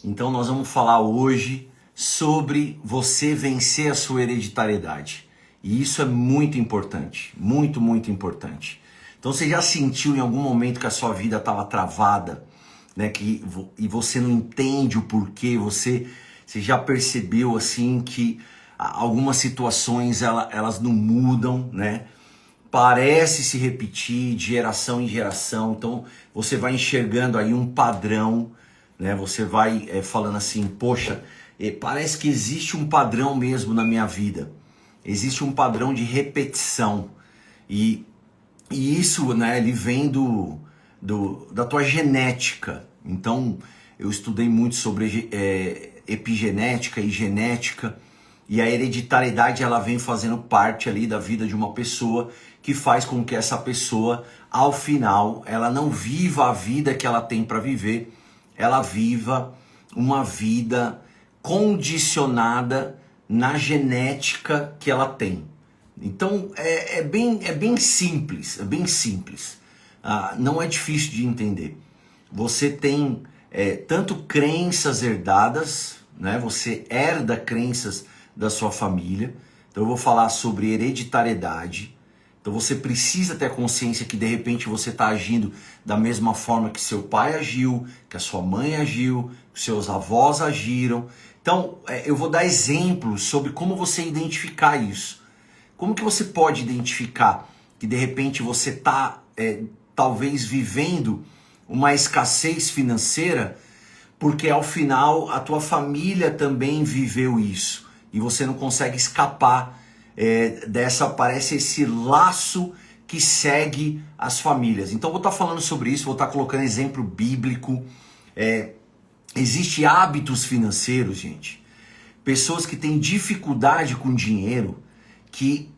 Então nós vamos falar hoje sobre você vencer a sua hereditariedade. E isso é muito importante, muito, muito importante. Então você já sentiu em algum momento que a sua vida estava travada, né? E você não entende o porquê, você já percebeu assim que algumas situações elas não mudam, né? Parece se repetir de geração em geração, então você vai enxergando aí um padrão, né? Você vai falando assim, poxa, parece que existe um padrão mesmo na minha vida, existe um padrão de repetição, e isso, né, ele vem da tua genética. Então eu estudei muito sobre epigenética e genética, e a hereditariedade ela vem fazendo parte ali da vida de uma pessoa, que faz com que essa pessoa, ao final, ela não viva a vida que ela tem para viver, ela viva uma vida condicionada na genética que ela tem. Então é bem simples, é bem simples. Não é difícil de entender. Você tem tanto crenças herdadas, né? Você herda crenças da sua família. Então eu vou falar sobre hereditariedade. Então você precisa ter a consciência que de repente você está agindo da mesma forma que seu pai agiu, que a sua mãe agiu, que seus avós agiram. Então eu vou dar exemplos sobre como você identificar isso. Como que você pode identificar que de repente você está talvez vivendo uma escassez financeira, porque ao final a tua família também viveu isso e você não consegue escapar parece esse laço que segue as famílias. Então eu vou estar falando sobre isso, vou estar colocando exemplo bíblico. Existem hábitos financeiros, gente. Pessoas que têm dificuldade com dinheiro, que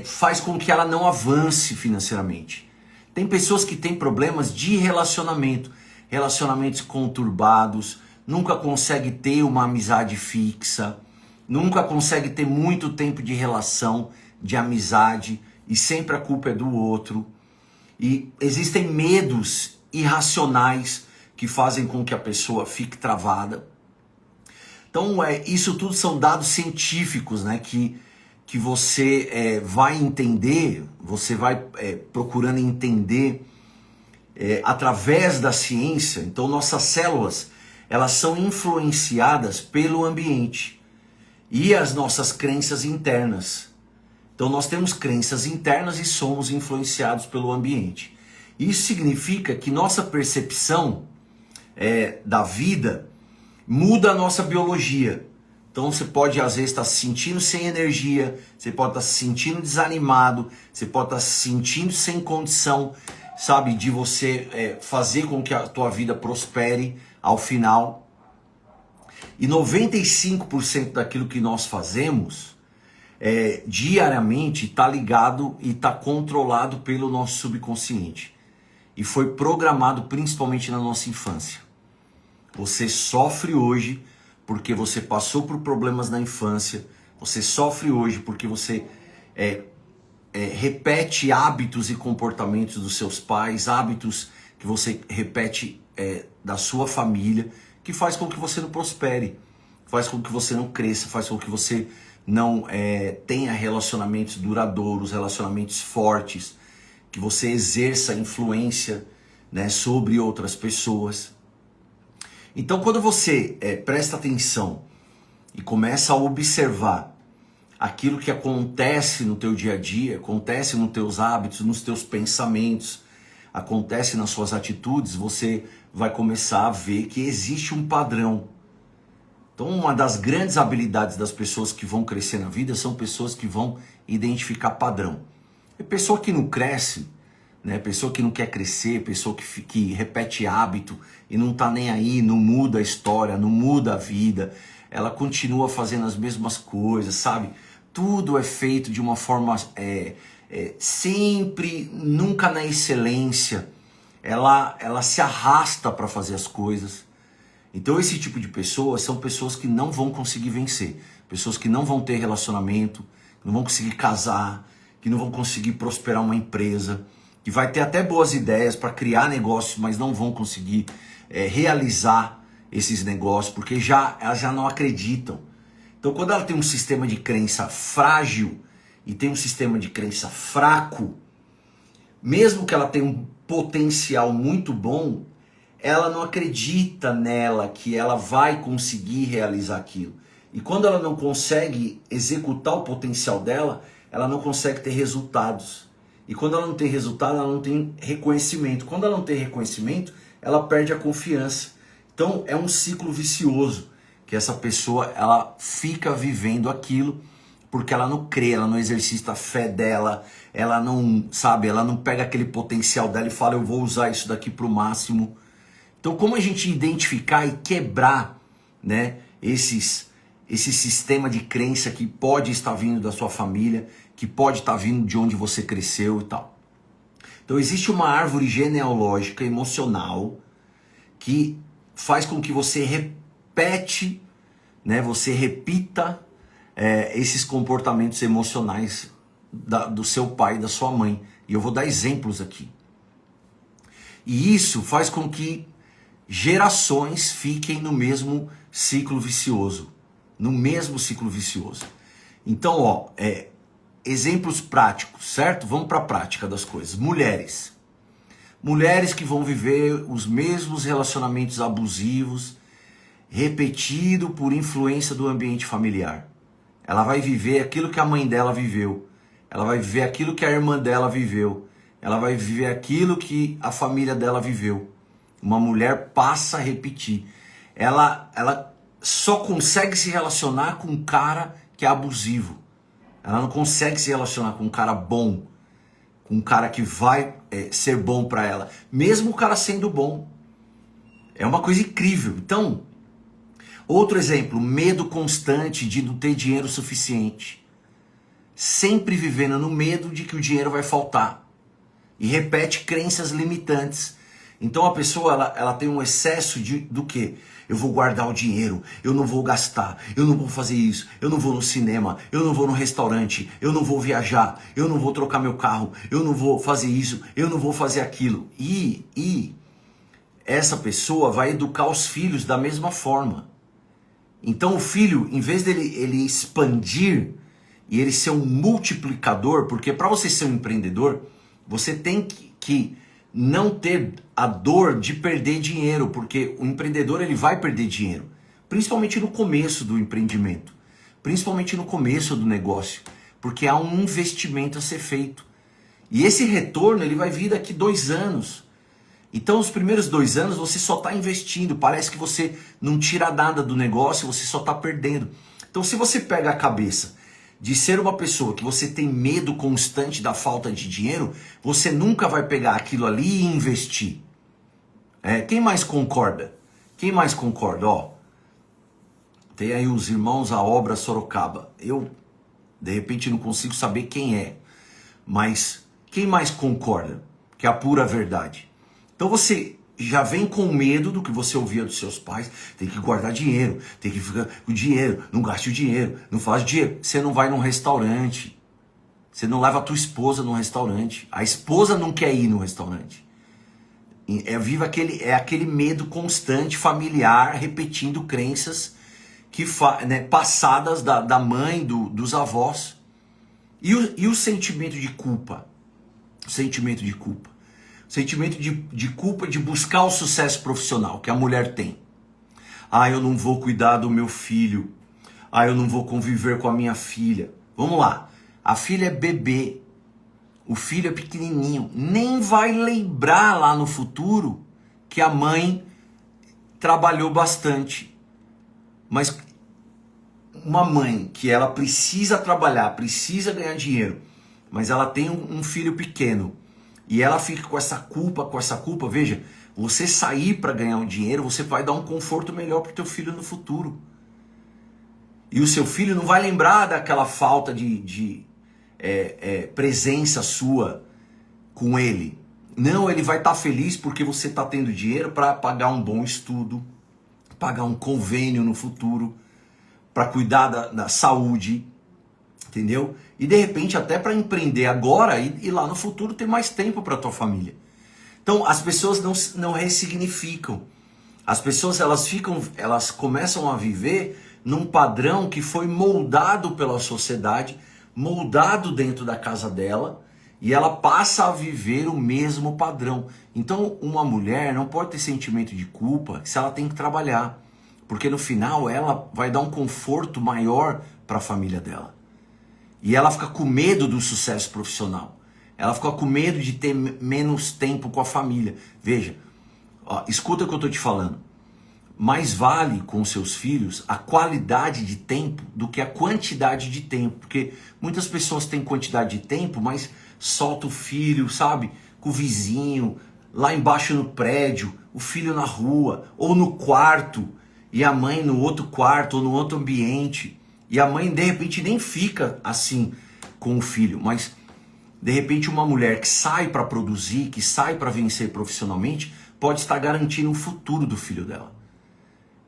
faz com que ela não avance financeiramente. Tem pessoas que têm problemas de relacionamento, relacionamentos conturbados, nunca consegue ter uma amizade fixa, nunca consegue ter muito tempo de relação, de amizade, e sempre a culpa é do outro. E existem medos irracionais que fazem com que a pessoa fique travada. Então isso tudo são dados científicos, né, que você vai entender, você vai procurando entender através da ciência. Então nossas células, elas são influenciadas pelo ambiente e as nossas crenças internas. Então nós temos crenças internas e somos influenciados pelo ambiente. Isso significa que nossa percepção da vida muda a nossa biologia. Então você pode às vezes estar se sentindo sem energia, você pode estar se sentindo desanimado, você pode estar se sentindo sem condição, sabe, de você fazer com que a tua vida prospere ao final. E 95% daquilo que nós fazemos diariamente está ligado e está controlado pelo nosso subconsciente. E foi programado principalmente na nossa infância. Você sofre hoje porque você passou por problemas na infância. Você sofre hoje porque você repete hábitos e comportamentos dos seus pais, hábitos que você repete da sua família, que faz com que você não prospere, faz com que você não cresça, faz com que você não tenha relacionamentos duradouros, relacionamentos fortes, que você exerça influência, né, sobre outras pessoas. Então quando você presta atenção e começa a observar aquilo que acontece no teu dia a dia, acontece nos teus hábitos, nos teus pensamentos, acontece nas suas atitudes, você vai começar a ver que existe um padrão. Então uma das grandes habilidades das pessoas que vão crescer na vida são pessoas que vão identificar padrão. É pessoa que não cresce, né? Pessoa que não quer crescer, pessoa que repete hábito e não tá nem aí, não muda a história, não muda a vida, ela continua fazendo as mesmas coisas, sabe? Tudo é feito de uma forma sempre, nunca na excelência. Ela se arrasta para fazer as coisas. Então esse tipo de pessoas são pessoas que não vão conseguir vencer, pessoas que não vão ter relacionamento, que não vão conseguir casar, que não vão conseguir prosperar uma empresa, que vai ter até boas ideias para criar negócios, mas não vão conseguir realizar esses negócios, porque elas já não acreditam. Então, quando ela tem um sistema de crença frágil e tem um sistema de crença fraco, mesmo que ela tenha um potencial muito bom, ela não acredita nela que ela vai conseguir realizar aquilo. E quando ela não consegue executar o potencial dela, ela não consegue ter resultados. E quando ela não tem resultado, ela não tem reconhecimento. Quando ela não tem reconhecimento, ela perde a confiança. Então é um ciclo vicioso, que essa pessoa ela fica vivendo aquilo porque ela não crê, ela não exercita a fé dela, ela não, sabe, ela não pega aquele potencial dela e fala, eu vou usar isso daqui para o máximo. Então, como a gente identificar e quebrar, né, esse sistema de crença que pode estar vindo da sua família, que pode estar vindo de onde você cresceu e tal. Então, existe uma árvore genealógica emocional que faz com que você repete, né, você repita esses comportamentos emocionais do seu pai e da sua mãe. E eu vou dar exemplos aqui. E isso faz com que gerações fiquem no mesmo ciclo vicioso. No mesmo ciclo vicioso. Então, ó, exemplos práticos, certo? Vamos para a prática das coisas. Mulheres. Mulheres que vão viver os mesmos relacionamentos abusivos, repetido por influência do ambiente familiar. Ela vai viver aquilo que a mãe dela viveu. Ela vai viver aquilo que a irmã dela viveu. Ela vai viver aquilo que a família dela viveu. Uma mulher passa a repetir. Ela só consegue se relacionar com um cara que é abusivo. Ela não consegue se relacionar com um cara bom. Com um cara que vai ser bom para ela. Mesmo o cara sendo bom. É uma coisa incrível. Então, outro exemplo, medo constante de não ter dinheiro suficiente. Sempre vivendo no medo de que o dinheiro vai faltar. E repete crenças limitantes. Então a pessoa ela tem um excesso do quê? Eu vou guardar o dinheiro, eu não vou gastar, eu não vou fazer isso, eu não vou no cinema, eu não vou no restaurante, eu não vou viajar, eu não vou trocar meu carro, eu não vou fazer isso, eu não vou fazer aquilo. E essa pessoa vai educar os filhos da mesma forma. Então o filho, em vez dele ele expandir e ele ser um multiplicador, porque para você ser um empreendedor, você tem que não ter a dor de perder dinheiro, porque o empreendedor ele vai perder dinheiro, principalmente no começo do empreendimento, principalmente no começo do negócio, porque há um investimento a ser feito. E esse retorno ele vai vir daqui 2 anos. Então os primeiros 2 anos você só está investindo, parece que você não tira nada do negócio, você só está perdendo. Então se você pega a cabeça de ser uma pessoa que você tem medo constante da falta de dinheiro, você nunca vai pegar aquilo ali e investir. Quem mais concorda? Quem mais concorda? Ó, tem aí os irmãos A Obra Sorocaba. Eu, de repente, não consigo saber quem é. Mas quem mais concorda? Que é a pura verdade. Então você já vem com medo do que você ouvia dos seus pais. Tem que guardar dinheiro, tem que ficar com dinheiro, não gaste o dinheiro, não faz dinheiro. Você não vai num restaurante, você não leva a tua esposa num restaurante. A esposa não quer ir no restaurante. Viva aquele medo constante, familiar, repetindo crenças passadas da mãe, dos avós. E o sentimento de culpa? O sentimento de culpa. Sentimento de culpa de buscar o sucesso profissional que a mulher tem. Ah, eu não vou cuidar do meu filho. Ah, eu não vou conviver com a minha filha. Vamos lá. A filha é bebê. O filho é pequenininho. Nem vai lembrar lá no futuro que a mãe trabalhou bastante. Mas uma mãe que ela precisa trabalhar, precisa ganhar dinheiro, mas ela tem um filho pequeno. E ela fica com essa culpa, veja, você sair para ganhar um dinheiro, você vai dar um conforto melhor para o teu filho no futuro. E o seu filho não vai lembrar daquela falta de presença sua com ele. Não, ele vai estar feliz porque você está tendo dinheiro para pagar um bom estudo, pagar um convênio no futuro, para cuidar da saúde, entendeu? E de repente até para empreender agora e lá no futuro ter mais tempo para tua família. Então as pessoas não ressignificam. As pessoas elas começam a viver num padrão que foi moldado pela sociedade, moldado dentro da casa dela, e ela passa a viver o mesmo padrão. Então, uma mulher não pode ter sentimento de culpa se ela tem que trabalhar, porque no final ela vai dar um conforto maior para a família dela. E ela fica com medo do sucesso profissional. Ela fica com medo de ter menos tempo com a família. Veja, ó, escuta o que eu estou te falando. Mais vale com seus filhos a qualidade de tempo do que a quantidade de tempo. Porque muitas pessoas têm quantidade de tempo, mas solta o filho, sabe? Com o vizinho, lá embaixo no prédio, o filho na rua, ou no quarto, e a mãe no outro quarto, ou no outro ambiente. E a mãe, de repente, nem fica assim com o filho, mas de repente uma mulher que sai para produzir, que sai para vencer profissionalmente, pode estar garantindo o futuro do filho dela.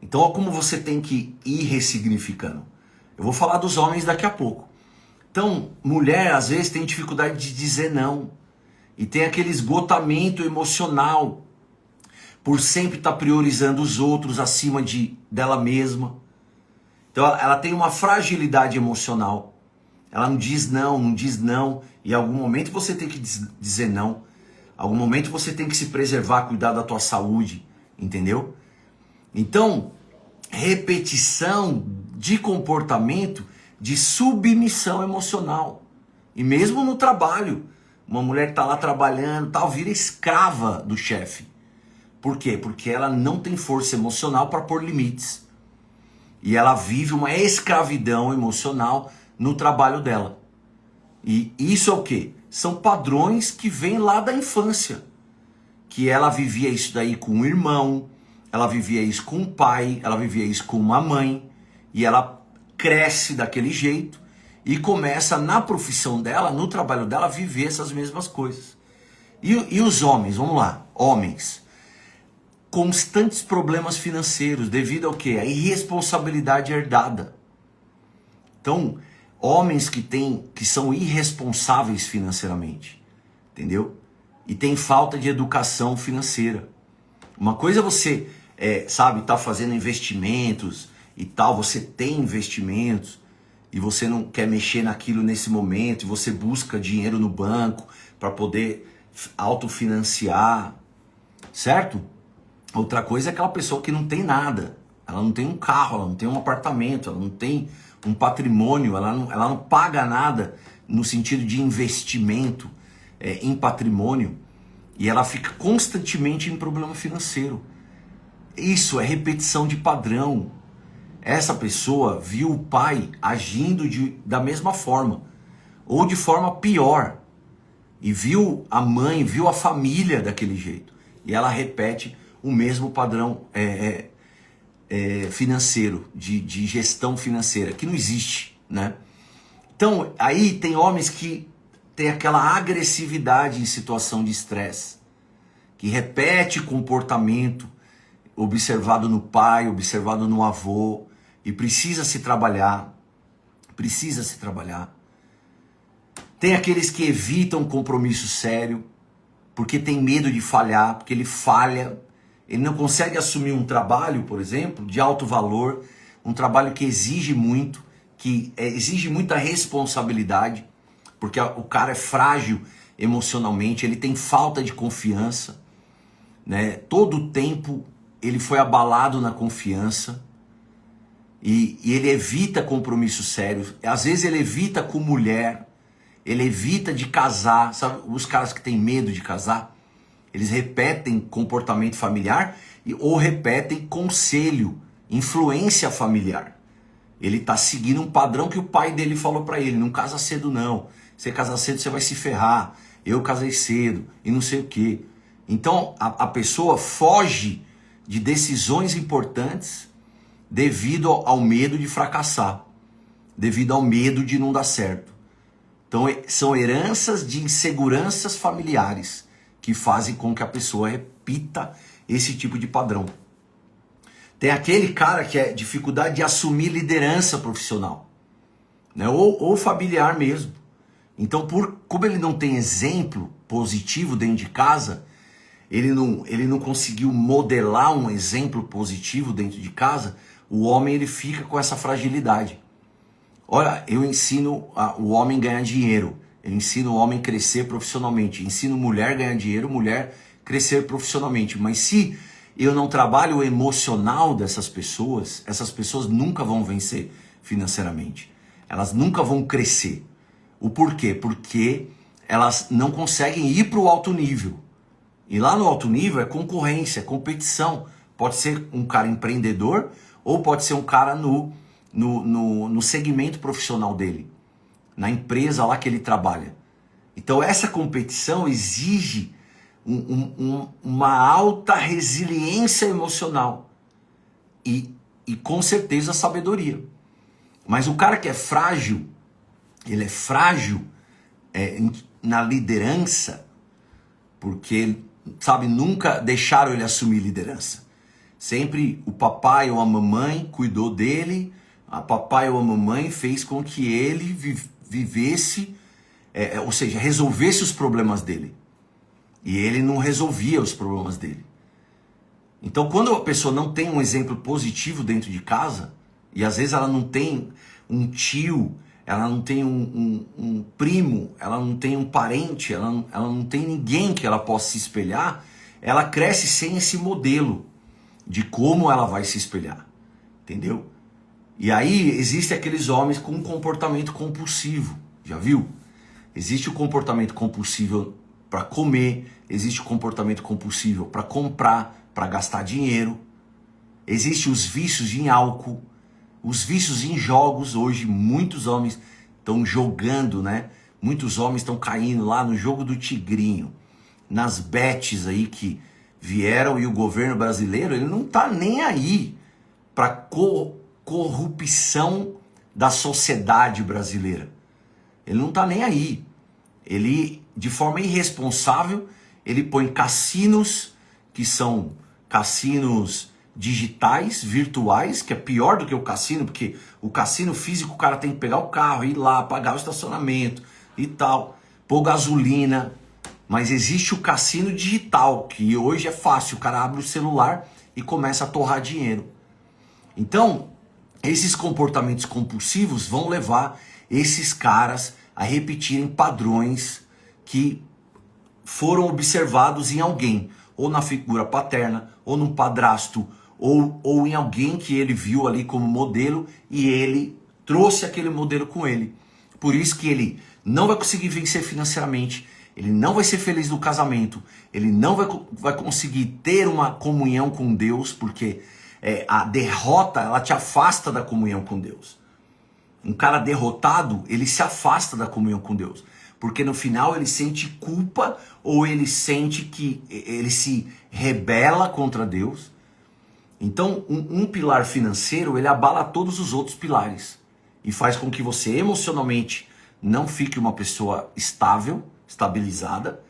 Então, olha como você tem que ir ressignificando. Eu vou falar dos homens daqui a pouco. Então, mulher às vezes tem dificuldade de dizer não. E tem aquele esgotamento emocional por sempre estar priorizando os outros acima dela mesma. Então, ela tem uma fragilidade emocional. Ela não diz não, não diz não. E em algum momento você tem que dizer não. Em algum momento você tem que se preservar, cuidar da tua saúde. Entendeu? Então, repetição de comportamento de submissão emocional. E mesmo no trabalho, uma mulher que está lá trabalhando, tal, vira escrava do chefe. Por quê? Porque ela não tem força emocional para pôr limites. E ela vive uma escravidão emocional no trabalho dela. E isso é o quê? São padrões que vêm lá da infância. Que ela vivia isso daí com um irmão, ela vivia isso com um pai, ela vivia isso com uma mãe, e ela cresce daquele jeito e começa na profissão dela, no trabalho dela, a viver essas mesmas coisas. E os homens, vamos lá, homens, constantes problemas financeiros, devido ao quê? A irresponsabilidade herdada. Então, homens que são irresponsáveis financeiramente, entendeu? E tem falta de educação financeira. Uma coisa é você, tá fazendo investimentos e tal, você tem investimentos e você não quer mexer naquilo nesse momento, e você busca dinheiro no banco para poder autofinanciar, certo? Outra coisa é aquela pessoa que não tem nada, ela não tem um carro, ela não tem um apartamento, ela não tem um patrimônio, ela não paga nada no sentido de investimento em patrimônio, e ela fica constantemente em problema financeiro. Isso é repetição de padrão. Essa pessoa viu o pai agindo da mesma forma, ou de forma pior, e viu a mãe, viu a família daquele jeito, e ela repete o mesmo padrão financeiro, de gestão financeira, que não existe, né? Então, aí tem homens que têm aquela agressividade em situação de estresse, que repete comportamento observado no pai, observado no avô, e precisa se trabalhar. Tem aqueles que evitam compromisso sério, porque tem medo de falhar, porque ele falha, ele não consegue assumir um trabalho, por exemplo, de alto valor, um trabalho que exige muito, que exige muita responsabilidade, porque o cara é frágil emocionalmente, ele tem falta de confiança, né? Todo o tempo ele foi abalado na confiança, e ele evita compromisso sério. Às vezes ele evita com mulher, ele evita de casar. Sabe, os caras que têm medo de casar, eles repetem comportamento familiar ou repetem conselho, influência familiar. Ele está seguindo um padrão que o pai dele falou para ele: não casa cedo não, você casar cedo você vai se ferrar, eu casei cedo e não sei o que. Então a pessoa foge de decisões importantes devido ao medo de fracassar, devido ao medo de não dar certo. Então são heranças de inseguranças familiares que fazem com que a pessoa repita esse tipo de padrão. Tem aquele cara que é dificuldade de assumir liderança profissional, né? ou familiar mesmo. Então, como ele não tem exemplo positivo dentro de casa, ele não conseguiu modelar um exemplo positivo dentro de casa, o homem ele fica com essa fragilidade. Olha, eu ensino o homem a ganhar dinheiro, eu ensino o homem a crescer profissionalmente, ensino mulher a ganhar dinheiro, mulher crescer profissionalmente, mas se eu não trabalho o emocional dessas pessoas, essas pessoas nunca vão vencer financeiramente, elas nunca vão crescer. O porquê? Porque elas não conseguem ir para o alto nível. E lá no alto nível é concorrência, competição. Pode ser um cara empreendedor ou pode ser um cara no segmento profissional dele, na empresa lá que ele trabalha. Então essa competição exige uma alta resiliência emocional e com certeza sabedoria. Mas o cara que é frágil, ele é frágil na liderança, porque, sabe, nunca deixaram ele assumir liderança. Sempre o papai ou a mamãe cuidou dele, a papai ou a mamãe fez com que ele vivesse, ou seja, resolvesse os problemas dele. E ele não resolvia os problemas dele. Então, quando a pessoa não tem um exemplo positivo dentro de casa, e às vezes ela não tem um tio, ela não tem um primo, ela não tem um parente, ela não tem ninguém que ela possa se espelhar, ela cresce sem esse modelo de como ela vai se espelhar, entendeu? E aí existem aqueles homens com um comportamento compulsivo, já viu? Existe o comportamento compulsivo para comer, existe o comportamento compulsivo para comprar, para gastar dinheiro, existem os vícios em álcool, os vícios em jogos. Hoje muitos homens estão jogando, né? Muitos homens estão caindo lá no jogo do tigrinho, nas bets aí que vieram, e o governo brasileiro ele não está nem aí para corrupção da sociedade brasileira. Ele não está nem aí. Ele, de forma irresponsável, ele põe cassinos, que são cassinos digitais, virtuais, que é pior do que o cassino, porque o cassino físico o cara tem que pegar o carro, ir lá, pagar o estacionamento e tal, pôr gasolina. Mas existe o cassino digital, que hoje é fácil, o cara abre o celular e começa a torrar dinheiro. Então, esses comportamentos compulsivos vão levar esses caras a repetirem padrões que foram observados em alguém, ou na figura paterna, ou no padrasto, ou em alguém que ele viu ali como modelo e ele trouxe aquele modelo com ele. Por isso que ele não vai conseguir vencer financeiramente, ele não vai ser feliz no casamento, ele não vai conseguir ter uma comunhão com Deus, porque a derrota ela te afasta da comunhão com Deus. Um cara derrotado, ele se afasta da comunhão com Deus, porque no final ele sente culpa, ou ele sente que ele se rebela contra Deus. Então um pilar financeiro ele abala todos os outros pilares e faz com que você emocionalmente não fique uma pessoa estável, estabilizada.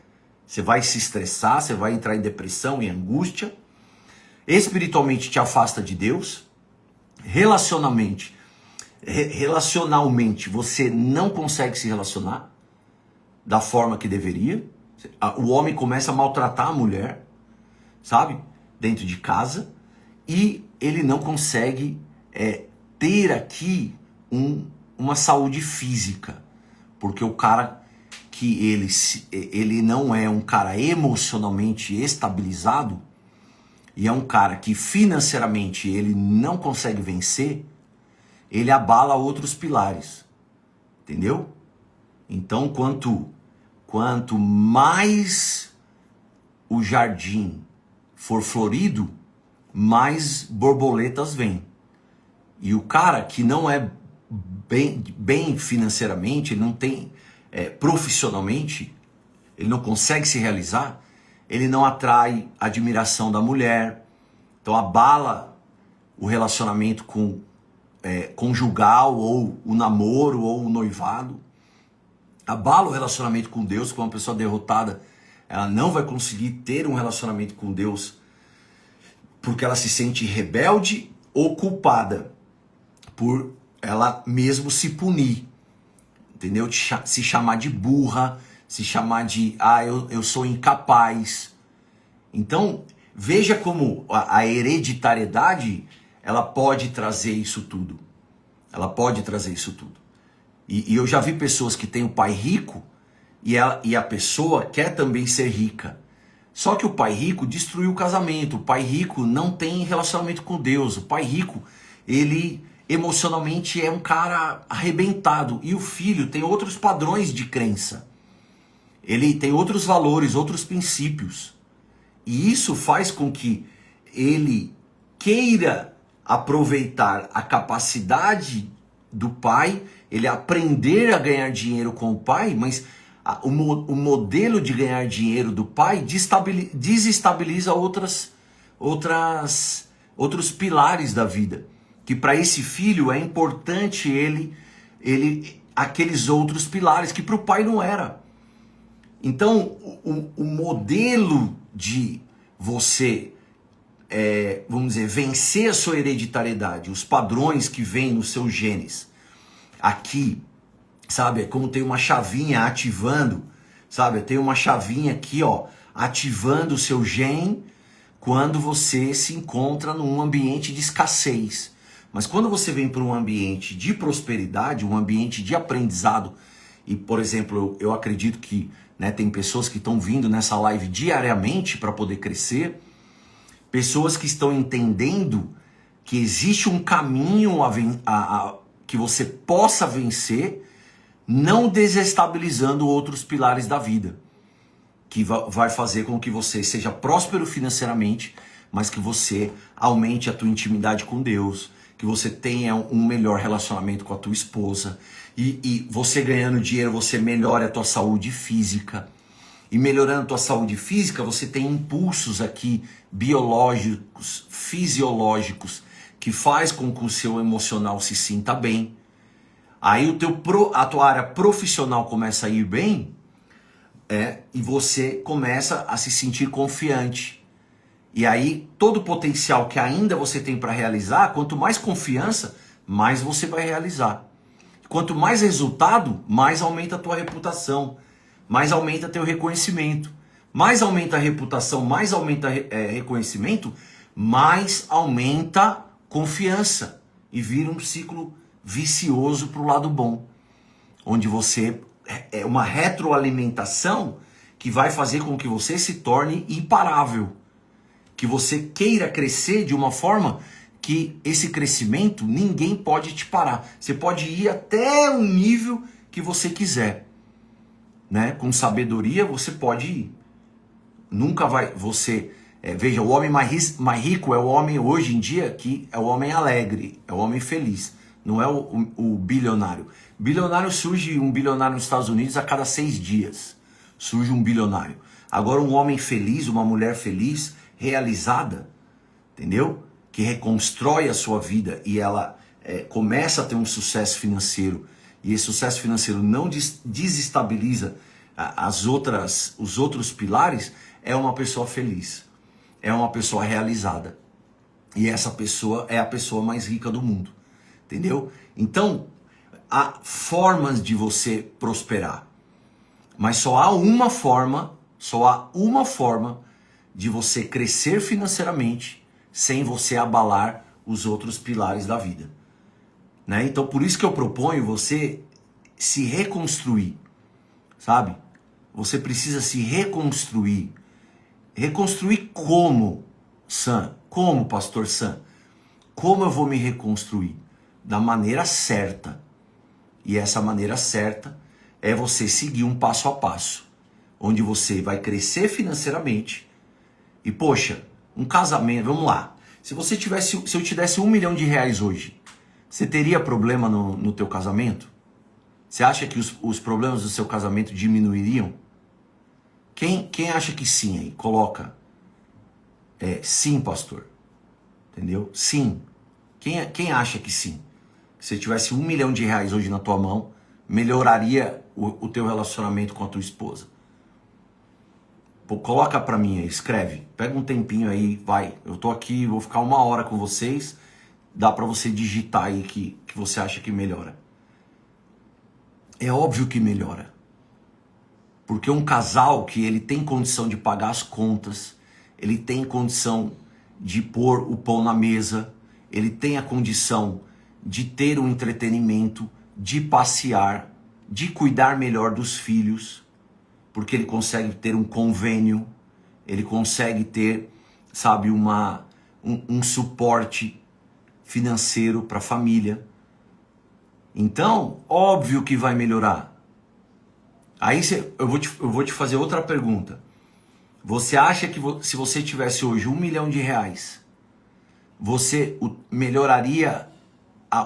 Você vai se estressar, você vai entrar em depressão e angústia. Espiritualmente te afasta de Deus. Relacionalmente você não consegue se relacionar da forma que deveria. O homem começa a maltratar a mulher, sabe? Dentro de casa. E ele não consegue ter aqui uma saúde física. Porque o cara que ele não é um cara emocionalmente estabilizado, e é um cara que financeiramente ele não consegue vencer, ele abala outros pilares, entendeu? Então quanto mais o jardim for florido, mais borboletas vêm. E o cara que não é bem financeiramente, ele não tem profissionalmente, ele não consegue se realizar, ele não atrai a admiração da mulher, então abala o relacionamento conjugal, ou o namoro, ou o noivado, abala o relacionamento com Deus. Com uma pessoa derrotada, ela não vai conseguir ter um relacionamento com Deus, porque ela se sente rebelde ou culpada por ela mesmo se punir, entendeu? Se chamar de burra, se chamar de eu sou incapaz. Então, veja como a hereditariedade, ela pode trazer isso tudo. Ela pode trazer isso tudo. E eu já vi pessoas que têm o pai rico e a pessoa quer também ser rica. Só que o pai rico destruiu o casamento. O pai rico não tem relacionamento com Deus. O pai rico, ele emocionalmente é um cara arrebentado. E o filho tem outros padrões de crença. Ele tem outros valores, outros princípios. E isso faz com que ele queira aproveitar a capacidade do pai, ele aprender a ganhar dinheiro com o pai, mas o modelo de ganhar dinheiro do pai desestabiliza outros pilares da vida. Que para esse filho é importante aqueles outros pilares que para o pai não era. Então, o modelo de você, vamos dizer, vencer a sua hereditariedade, os padrões que vêm nos seus genes, aqui, sabe, é como tem uma chavinha ativando, sabe, tem uma chavinha aqui, ó, ativando o seu gene quando você se encontra num ambiente de escassez. Mas quando você vem para um ambiente de prosperidade, um ambiente de aprendizado, e, por exemplo, eu acredito que, né, tem pessoas que estão vindo nessa live diariamente para poder crescer, pessoas que estão entendendo que existe um caminho que você possa vencer, não desestabilizando outros pilares da vida, que vai fazer com que você seja próspero financeiramente, mas que você aumente a tua intimidade com Deus, que você tenha um melhor relacionamento com a tua esposa, e você ganhando dinheiro, você melhora a tua saúde física. E melhorando a tua saúde física, você tem impulsos aqui biológicos, fisiológicos, que faz com que o seu emocional se sinta bem. Aí a tua área profissional começa a ir bem, e você começa a se sentir confiante. E aí todo o potencial que ainda você tem para realizar, quanto mais confiança, mais você vai realizar. Quanto mais resultado, mais aumenta a tua reputação, mais aumenta teu reconhecimento. Mais aumenta a reputação, mais aumenta reconhecimento, mais aumenta confiança. E vira um ciclo vicioso para o lado bom. Onde você é uma retroalimentação que vai fazer com que você se torne imparável. Que você queira crescer de uma forma que esse crescimento ninguém pode te parar. Você pode ir até o nível que você quiser. Né? Com sabedoria você pode ir. Nunca vai você... veja, o homem mais rico é o homem hoje em dia que é o homem alegre, é o homem feliz. Não é o bilionário. Um bilionário nos Estados Unidos a cada 6 dias. Surge um bilionário. Agora um homem feliz, uma mulher feliz, realizada, entendeu? Que reconstrói a sua vida e ela começa a ter um sucesso financeiro. E esse sucesso financeiro não desestabiliza os outros pilares, é uma pessoa feliz. É uma pessoa realizada. E essa pessoa é a pessoa mais rica do mundo. Entendeu? Então, há formas de você prosperar. Mas só há uma forma de você crescer financeiramente sem você abalar os outros pilares da vida. Né? Então, por isso que eu proponho você se reconstruir. Sabe? Você precisa se reconstruir. Reconstruir como, Sam? Como, pastor Sam? Como eu vou me reconstruir? Da maneira certa. E essa maneira certa é você seguir um passo a passo, onde você vai crescer financeiramente. E poxa, um casamento, vamos lá. Se eu te desse R$1 milhão hoje, você teria problema no teu casamento? Você acha que os problemas do seu casamento diminuiriam? Quem acha que sim aí? Coloca. Sim, pastor. Entendeu? Sim. Quem acha que sim? Se tivesse R$1 milhão hoje na tua mão, melhoraria o teu relacionamento com a tua esposa. Pô, coloca pra mim aí, escreve. Pega um tempinho aí, vai. Eu tô aqui, vou ficar 1 hora com vocês. Dá pra você digitar aí que você acha que melhora. É óbvio que melhora. Porque um casal que ele tem condição de pagar as contas, ele tem condição de pôr o pão na mesa, ele tem a condição de ter um entretenimento, de passear, de cuidar melhor dos filhos, porque ele consegue ter um convênio, ele consegue ter, sabe, um suporte financeiro para a família. Então, óbvio que vai melhorar. Aí eu vou te fazer outra pergunta. Você acha que se você tivesse hoje R$1 milhão, você melhoraria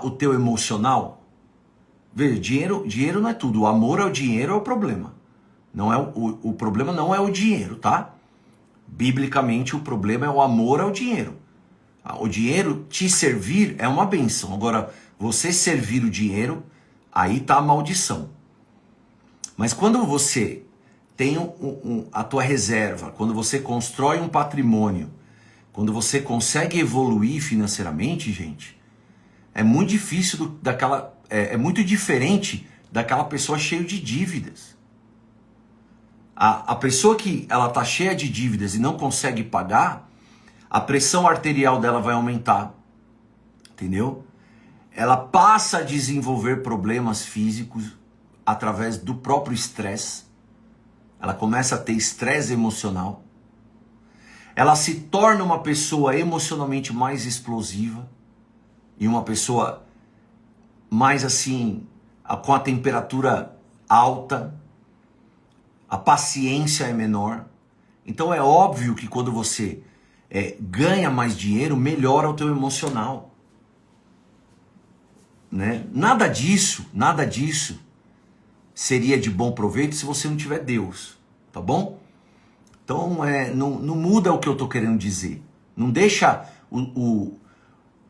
o teu emocional? Veja, dinheiro não é tudo. O amor ao dinheiro é o problema. Não é o problema não é o dinheiro, tá? Biblicamente o problema é o amor ao dinheiro. O dinheiro te servir é uma bênção. Agora, você servir o dinheiro, aí tá a maldição. Mas quando você tem a tua reserva, quando você constrói um patrimônio, quando você consegue evoluir financeiramente, gente, é muito difícil é muito diferente daquela pessoa cheia de dívidas. A pessoa que ela tá cheia de dívidas e não consegue pagar, a pressão arterial dela vai aumentar, entendeu? Ela passa a desenvolver problemas físicos através do próprio estresse. Ela começa a ter estresse emocional. Ela se torna uma pessoa emocionalmente mais explosiva e uma pessoa mais assim, com a temperatura alta. A paciência é menor. Então é óbvio que quando você ganha mais dinheiro, melhora o teu emocional. Né? Nada disso seria de bom proveito se você não tiver Deus, tá bom? Então não muda o que eu tô querendo dizer. Não deixa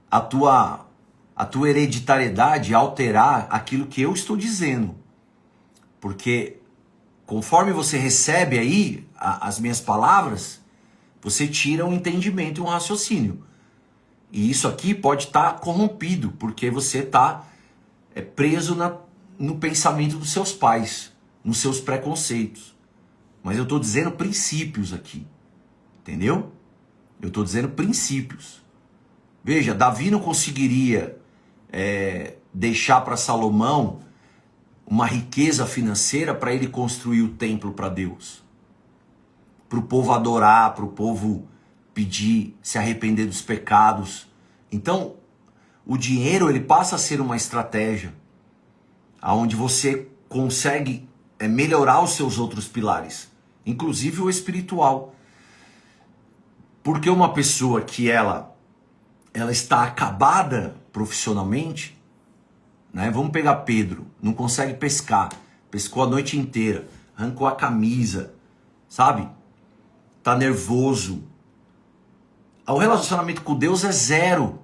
a tua hereditariedade alterar aquilo que eu estou dizendo. Porque conforme você recebe aí as minhas palavras, você tira um entendimento e um raciocínio. E isso aqui pode estar corrompido, porque você está preso no pensamento dos seus pais, nos seus preconceitos. Mas eu estou dizendo princípios aqui, entendeu? Eu estou dizendo princípios. Veja, Davi não conseguiria deixar para Salomão uma riqueza financeira para ele construir o templo para Deus. Para o povo adorar, para o povo pedir, se arrepender dos pecados. Então, o dinheiro ele passa a ser uma estratégia onde você consegue melhorar os seus outros pilares, inclusive o espiritual. Porque uma pessoa que ela está acabada profissionalmente, né? Vamos pegar Pedro, não consegue pescar, pescou a noite inteira, arrancou a camisa, sabe? Tá nervoso. O relacionamento com Deus é zero.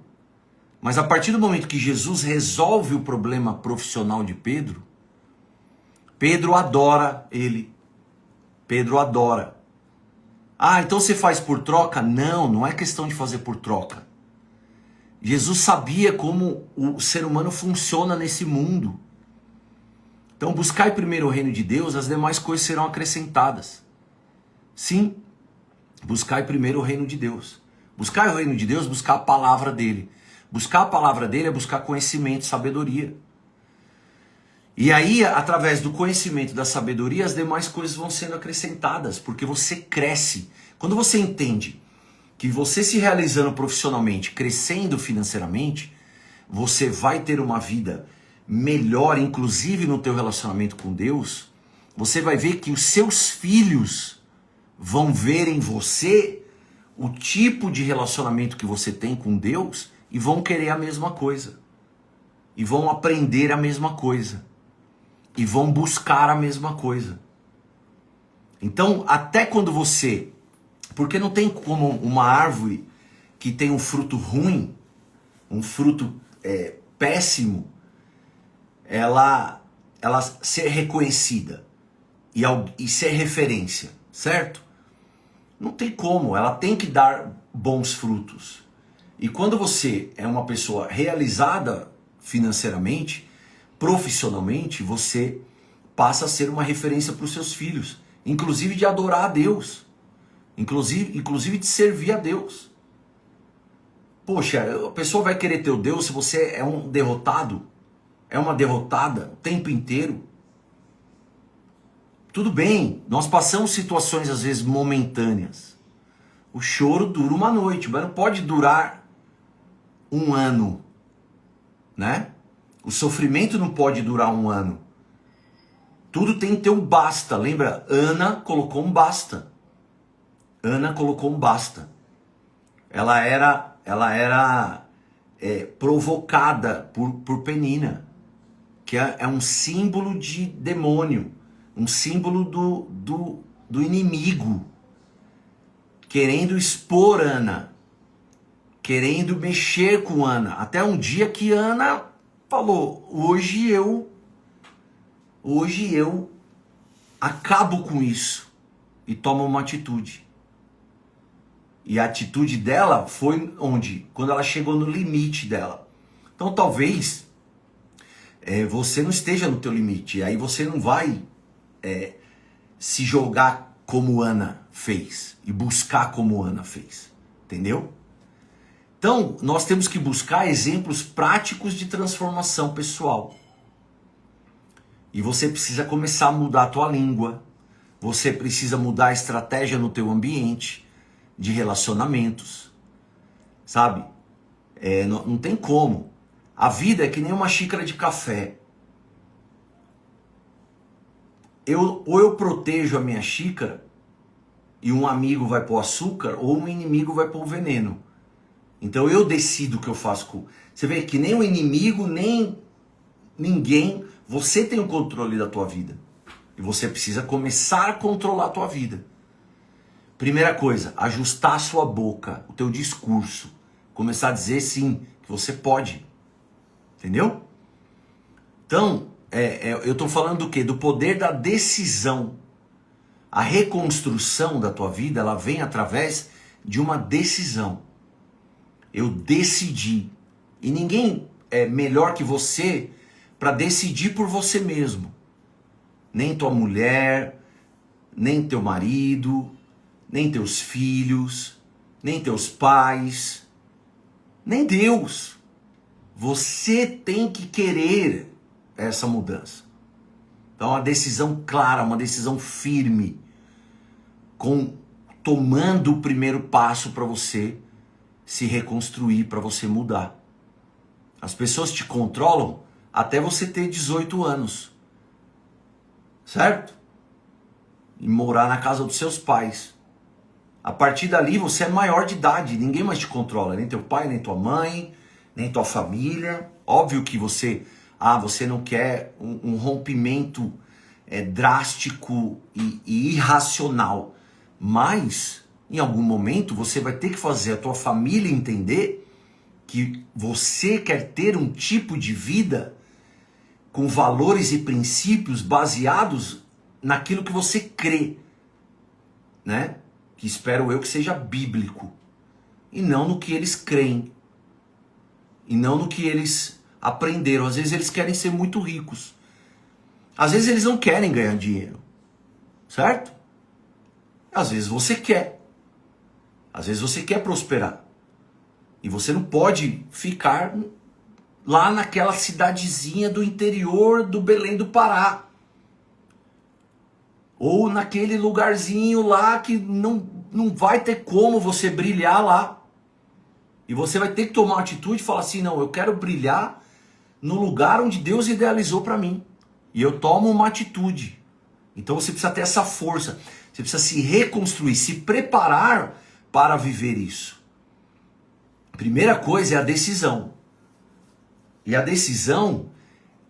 Mas a partir do momento que Jesus resolve o problema profissional de Pedro, Pedro adora ele. Pedro adora. Ah, então você faz por troca? Não, não é questão de fazer por troca. Jesus sabia como o ser humano funciona nesse mundo. Então buscai primeiro o reino de Deus, as demais coisas serão acrescentadas. Sim, buscai primeiro o reino de Deus. Buscar o reino de Deus, buscar a palavra dele. Buscar a palavra dele é buscar conhecimento, sabedoria. E aí, através do conhecimento, da sabedoria, as demais coisas vão sendo acrescentadas, porque você cresce. Quando você entende que você se realizando profissionalmente, crescendo financeiramente, você vai ter uma vida melhor, inclusive no teu relacionamento com Deus, você vai ver que os seus filhos vão ver em você o tipo de relacionamento que você tem com Deus e vão querer a mesma coisa. E vão aprender a mesma coisa. E vão buscar a mesma coisa. Então, até quando você... Porque não tem como uma árvore que tem um fruto ruim, um fruto péssimo, ela ser reconhecida e ser referência, certo? Não tem como, ela tem que dar bons frutos. E quando você é uma pessoa realizada financeiramente, profissionalmente, você passa a ser uma referência para os seus filhos, inclusive de adorar a Deus. inclusive de servir a Deus. Poxa, a pessoa vai querer ter o Deus se você é um derrotado, é uma derrotada o tempo inteiro. Tudo bem, nós passamos situações às vezes momentâneas. O choro dura uma noite, mas não pode durar um ano, né? O sofrimento não pode durar um ano. Tudo tem que ter um basta. Lembra? Ana colocou um basta. Ana colocou um basta. Ela era provocada por Penina, que é um símbolo de demônio, um símbolo do inimigo, querendo expor Ana, querendo mexer com Ana, até um dia que Ana falou, hoje eu acabo com isso, e toma uma atitude. E a atitude dela foi onde? Quando ela chegou no limite dela. Então talvez você não esteja no teu limite, e aí você não vai se jogar como Ana fez, e buscar como Ana fez, entendeu? Então, nós temos que buscar exemplos práticos de transformação pessoal. E você precisa começar a mudar a tua língua. Você precisa mudar a estratégia no teu ambiente de relacionamentos. Sabe? Não tem como. A vida é que nem uma xícara de café. Ou eu protejo a minha xícara e um amigo vai pôr açúcar, ou um inimigo vai pôr o veneno. Então eu decido o que eu faço com... Você vê que nem o inimigo, nem ninguém... Você tem o controle da tua vida. E você precisa começar a controlar a tua vida. Primeira coisa, ajustar a sua boca, o teu discurso. Começar a dizer sim, que você pode. Entendeu? Então, eu estou falando do quê? Do poder da decisão. A reconstrução da tua vida, ela vem através de uma decisão. Eu decidi. E ninguém é melhor que você para decidir por você mesmo. Nem tua mulher, nem teu marido, nem teus filhos, nem teus pais, nem Deus. Você tem que querer essa mudança. Então, uma decisão clara, uma decisão firme, tomando o primeiro passo para você se reconstruir, para você mudar. As pessoas te controlam até você ter 18 anos, certo? E morar na casa dos seus pais. A partir dali você é maior de idade, ninguém mais te controla, nem teu pai, nem tua mãe, nem tua família. Óbvio que você não quer um rompimento drástico e irracional, mas em algum momento você vai ter que fazer a tua família entender que você quer ter um tipo de vida com valores e princípios baseados naquilo que você crê, né? Que espero eu que seja bíblico, e não no que eles creem, e não no que eles aprenderam. Às vezes eles querem ser muito ricos, às vezes eles não querem ganhar dinheiro, certo? Às vezes você quer, às vezes você quer prosperar, e você não pode ficar lá naquela cidadezinha do interior do Belém do Pará, ou naquele lugarzinho lá que não vai ter como você brilhar lá. E você vai ter que tomar uma atitude e falar assim, não, eu quero brilhar no lugar onde Deus idealizou para mim. E eu tomo uma atitude. Então você precisa ter essa força. Você precisa se reconstruir, se preparar para viver isso. A primeira coisa é a decisão. E a decisão,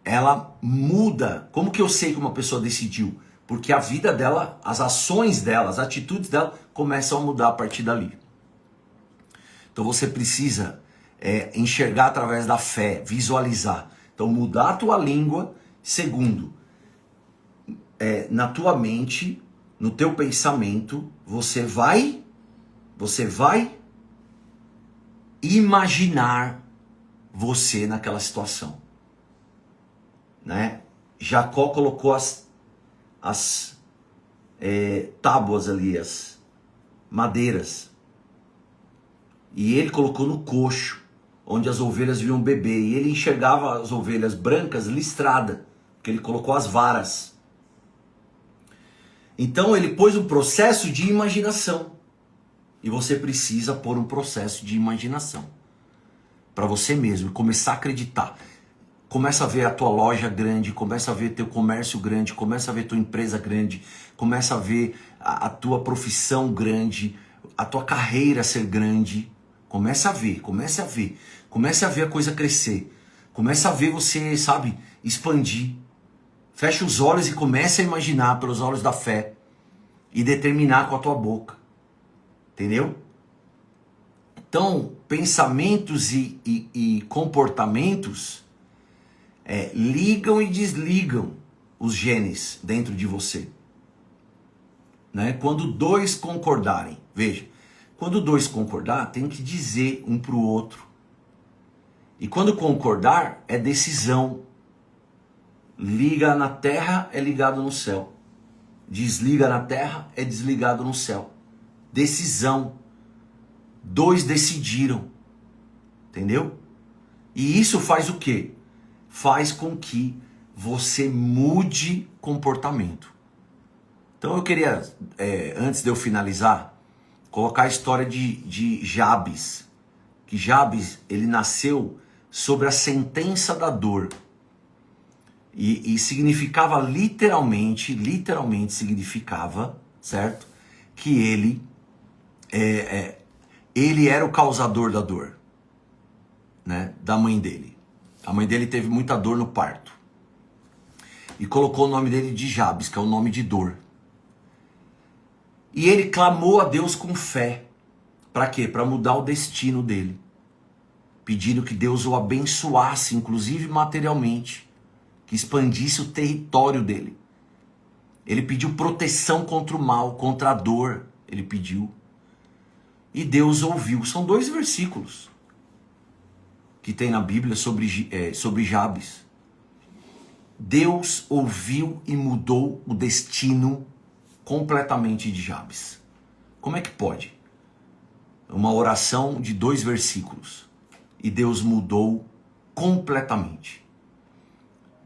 ela muda. Como que eu sei que uma pessoa decidiu? Porque a vida dela, as ações dela, as atitudes dela começam a mudar a partir dali. Então você precisa enxergar através da fé, visualizar. Então mudar a tua língua. Segundo, na tua mente, no teu pensamento, você vai imaginar você naquela situação, né? Jacó colocou as tábuas ali, madeiras. E ele colocou no coxo, onde as ovelhas vinham beber. E ele enxergava as ovelhas brancas listradas, porque ele colocou as varas. Então ele pôs um processo de imaginação. E você precisa pôr um processo de imaginação para você mesmo e começar a acreditar. Começa a ver a tua loja grande, começa a ver teu comércio grande, começa a ver tua empresa grande, começa a ver a tua profissão grande, a tua carreira ser grande. Começa a ver, comece a ver. Comece a ver a coisa crescer. Começa a ver você, sabe, expandir. Fecha os olhos e comece a imaginar pelos olhos da fé e determinar com a tua boca. Entendeu? Então, pensamentos e comportamentos ligam e desligam os genes dentro de você. Né? Quando dois concordarem, veja, quando dois concordar, tem que dizer um para o outro. E quando concordar, é decisão. Liga na terra, é ligado no céu. Desliga na terra, é desligado no céu. Decisão. Dois decidiram. Entendeu? E isso faz o quê? Faz com que você mude comportamento. Então eu queria, antes de eu finalizar, colocar a história de Jabes. Que Jabes, ele nasceu sobre a sentença da dor. E significava literalmente significava, certo? Que ele era o causador da dor, né? Da mãe dele. A mãe dele teve muita dor no parto. E colocou o nome dele de Jabes, que é o nome de dor. E ele clamou a Deus com fé. Para quê? Para mudar o destino dele. Pedindo que Deus o abençoasse, inclusive materialmente. Que expandisse o território dele. Ele pediu proteção contra o mal, contra a dor. Ele pediu. E Deus ouviu. São 2 versículos que tem na Bíblia sobre Jabes. Deus ouviu e mudou o destino completamente de Jabes. Como é que pode? Uma oração de 2 versículos. E Deus mudou completamente.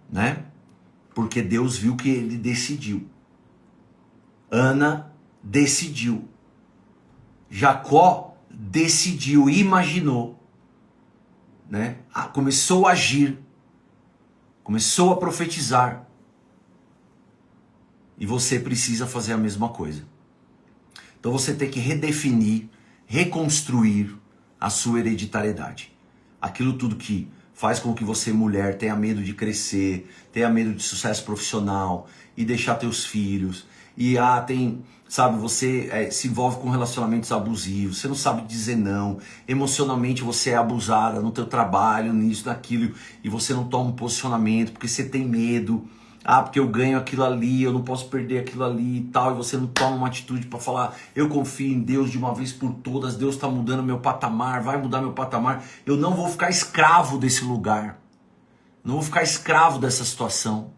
Né? Porque Deus viu que ele decidiu. Ana decidiu. Jacó decidiu, imaginou. Né? Começou a agir. Começou a profetizar. E você precisa fazer a mesma coisa. Então você tem que redefinir, reconstruir a sua hereditariedade. Aquilo tudo que faz com que você, mulher, tenha medo de crescer, tenha medo de sucesso profissional e deixar teus filhos. E você se envolve com relacionamentos abusivos, você não sabe dizer não, emocionalmente você é abusada no teu trabalho, nisso, naquilo, e você não toma um posicionamento porque você tem medo. Porque eu ganho aquilo ali, eu não posso perder aquilo ali e tal, e você não toma uma atitude para falar, eu confio em Deus de uma vez por todas, Deus está mudando meu patamar, vai mudar meu patamar, eu não vou ficar escravo desse lugar, não vou ficar escravo dessa situação.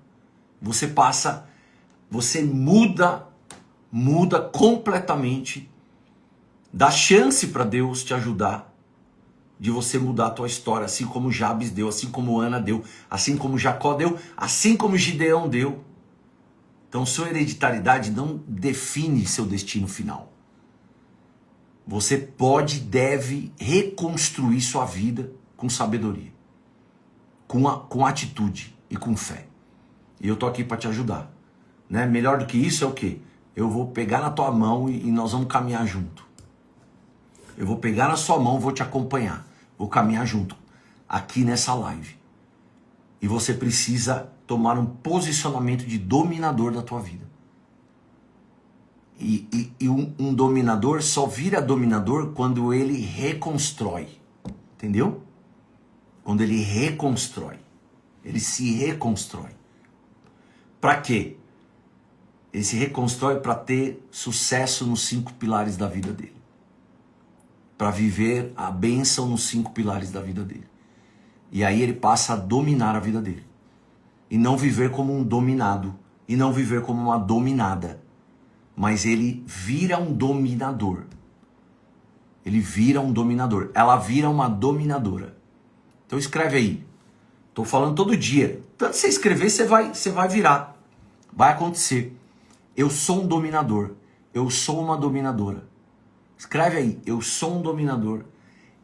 Você muda completamente, dá chance para Deus te ajudar, de você mudar a tua história, assim como Jabes deu, assim como Ana deu, assim como Jacó deu, assim como Gideão deu. Então sua hereditariedade não define seu destino final. Você pode e deve reconstruir sua vida com sabedoria, com atitude e com fé. E eu tô aqui para te ajudar. Né? Melhor do que isso é o quê? Eu vou pegar na tua mão e nós vamos caminhar junto. Eu vou pegar na sua mão, vou te acompanhar. Vou caminhar junto, aqui nessa live. E você precisa tomar um posicionamento de dominador da tua vida. E um dominador só vira dominador quando ele reconstrói. Entendeu? Quando ele reconstrói. Ele se reconstrói. Para quê? Ele se reconstrói para ter sucesso nos 5 pilares da vida dele. Para viver a bênção nos 5 pilares da vida dele. E aí ele passa a dominar a vida dele. E não viver como um dominado. E não viver como uma dominada. Mas ele vira um dominador. ele vira um dominador. Ela vira uma dominadora. Então escreve aí. Estou falando todo dia. Tanto você escrever, você vai virar. Vai acontecer. Eu sou um dominador. Eu sou uma dominadora. Escreve aí. Eu sou um dominador.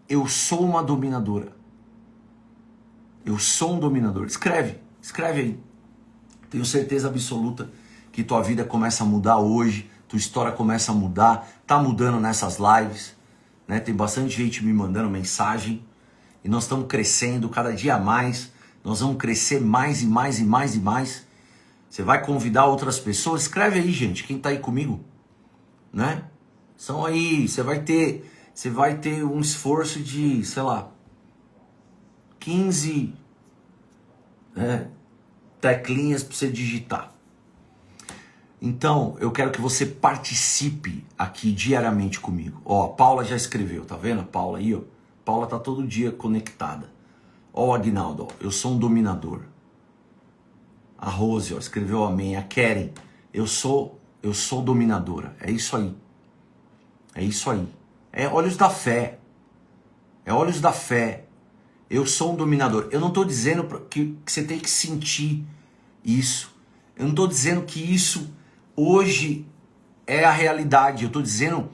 Eu sou uma dominadora. Eu sou um dominador. Escreve aí. Tenho certeza absoluta que tua vida começa a mudar hoje. Tua história começa a mudar. Tá mudando nessas lives. Né? Tem bastante gente me mandando mensagem. E nós estamos crescendo cada dia mais. Nós vamos crescer mais e mais e mais e mais. Você vai convidar outras pessoas? Escreve aí, gente. Quem tá aí comigo? Né? São aí. Você vai ter um esforço de, sei lá, 15 teclinhas para você digitar. Então, eu quero que você participe aqui diariamente comigo. Ó, a Paula já escreveu, tá vendo? A Paula aí, ó. Paula tá todo dia conectada. Ó o Aguinaldo, ó, eu sou um dominador. A Rose, ó, escreveu amém. A Keren, eu sou dominadora. É isso aí. É isso aí. É olhos da fé. É olhos da fé. Eu sou um dominador. Eu não estou dizendo que você tem que sentir isso. Eu não estou dizendo que isso hoje é a realidade. Eu estou dizendo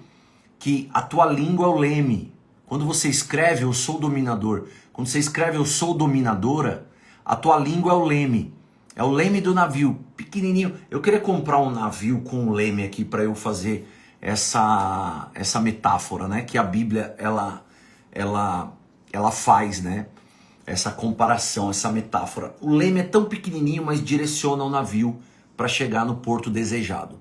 que a tua língua é o leme. Quando você escreve eu sou dominador, quando você escreve eu sou dominadora, a tua língua é o leme. É o leme do navio, pequenininho. Eu queria comprar um navio com um leme aqui para eu fazer essa metáfora, né? Que a Bíblia ela faz, né? Essa comparação, essa metáfora. O leme é tão pequenininho, mas direciona o navio para chegar no porto desejado.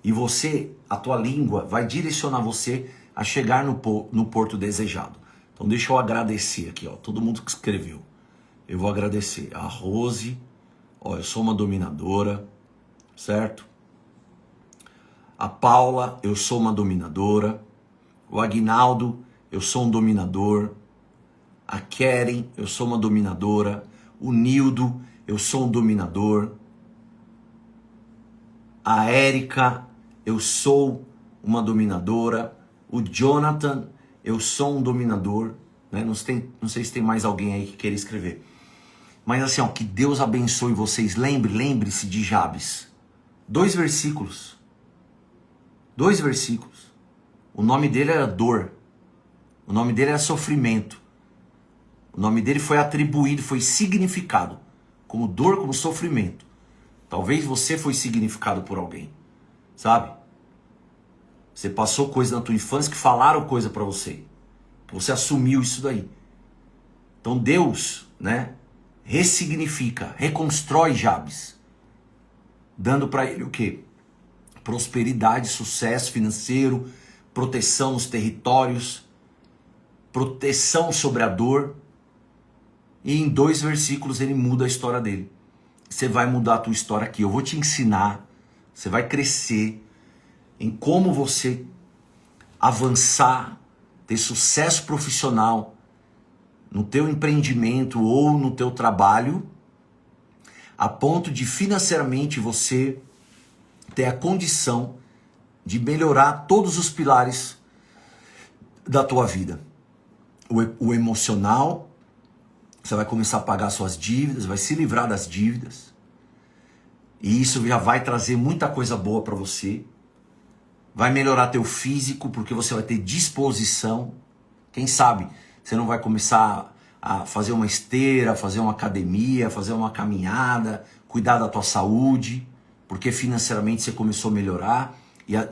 E você, a tua língua, vai direcionar você a chegar no porto desejado. Então deixa eu agradecer aqui, ó, todo mundo que escreveu. Eu vou agradecer a Rose, ó, eu sou uma dominadora, certo? A Paula, eu sou uma dominadora. O Aguinaldo, eu sou um dominador. A Keren, eu sou uma dominadora. O Nildo, eu sou um dominador. A Érica, eu sou uma dominadora. O Jonathan, eu sou um dominador. Né? Não sei se tem mais alguém aí que queira escrever. Mas assim, ó, que Deus abençoe vocês. Lembre-se de Jabes. 2 versículos. 2 versículos. O nome dele era dor. O nome dele era sofrimento. O nome dele foi atribuído, foi significado como dor, como sofrimento. Talvez você foi significado por alguém, sabe? Você passou coisa na tua infância que falaram coisa para você. Você assumiu isso daí. Então Deus, né, ressignifica, reconstrói Jabes, dando para ele o quê? Prosperidade, sucesso financeiro, proteção nos territórios, proteção sobre a dor. E em 2 versículos ele muda a história dele. Você vai mudar a tua história aqui. Eu vou te ensinar, você vai crescer em como você avançar, ter sucesso profissional no teu empreendimento ou no teu trabalho, a ponto de financeiramente você ter a condição de melhorar todos os pilares da tua vida. O emocional, você vai começar a pagar suas dívidas, vai se livrar das dívidas. E isso já vai trazer muita coisa boa para você. Vai melhorar teu físico, porque você vai ter disposição. Quem sabe você não vai começar a fazer uma esteira, fazer uma academia, fazer uma caminhada, cuidar da tua saúde, porque financeiramente você começou a melhorar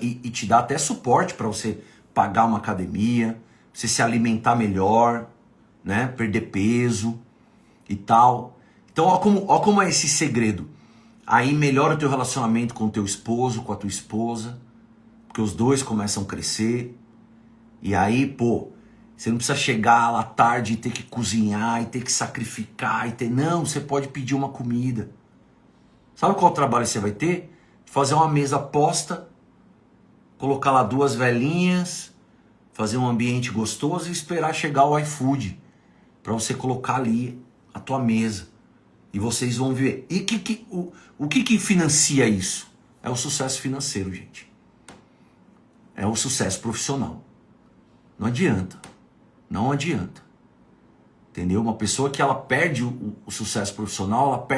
e te dá até suporte para você pagar uma academia, você se alimentar melhor, né? Perder peso e tal. Então, ó como é esse segredo. Aí melhora o teu relacionamento com o teu esposo, com a tua esposa, porque os dois começam a crescer. E aí, pô, você não precisa chegar lá tarde e ter que cozinhar, e ter que sacrificar, Não, você pode pedir uma comida. Sabe qual trabalho você vai ter? Fazer uma mesa posta, colocar lá 2 velhinhas, fazer um ambiente gostoso e esperar chegar o iFood para você colocar ali a tua mesa. E vocês vão ver. E o que financia isso? É o sucesso financeiro, gente. É o sucesso profissional. Não adianta. Não adianta. Entendeu? Uma pessoa que ela perde o sucesso profissional, ela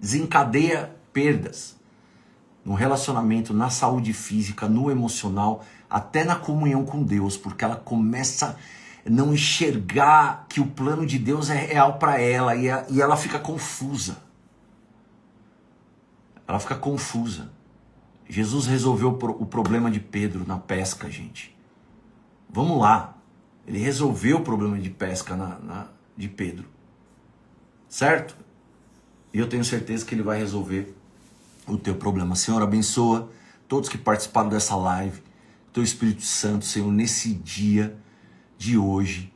desencadeia perdas. No relacionamento, na saúde física, no emocional, até na comunhão com Deus, porque ela começa a não enxergar que o plano de Deus é real para ela e ela fica confusa. Ela fica confusa. Jesus resolveu o problema de Pedro na pesca, gente. Vamos lá. Ele resolveu o problema de pesca de Pedro. Certo? E eu tenho certeza que ele vai resolver o teu problema. Senhor, abençoa todos que participaram dessa live. Teu Espírito Santo, Senhor, nesse dia de hoje.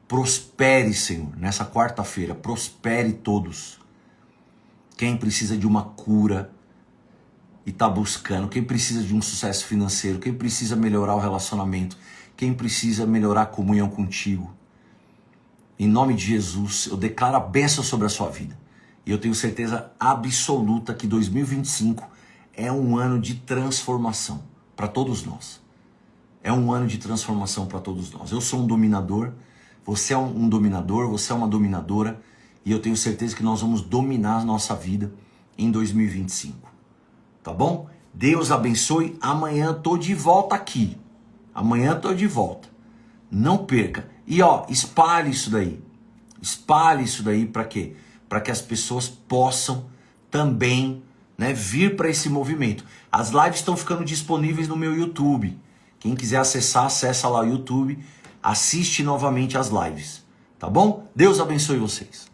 Prospere, Senhor, nessa quarta-feira. Prospere todos. Quem precisa de uma cura e está buscando. Quem precisa de um sucesso financeiro. Quem precisa melhorar o relacionamento. Quem precisa melhorar a comunhão contigo. Em nome de Jesus, eu declaro a bênção sobre a sua vida. E eu tenho certeza absoluta que 2025 é um ano de transformação para todos nós. É um ano de transformação para todos nós. Eu sou um dominador, você é um dominador, você é uma dominadora. E eu tenho certeza que nós vamos dominar a nossa vida em 2025. Tá bom? Deus abençoe. Amanhã eu tô de volta aqui. Amanhã eu tô de volta. Não perca. E espalhe isso daí. Espalhe isso daí para quê? Para que as pessoas possam também, vir para esse movimento. As lives estão ficando disponíveis no meu YouTube. Quem quiser acessar, acessa lá o YouTube, assiste novamente as lives. Tá bom? Deus abençoe vocês.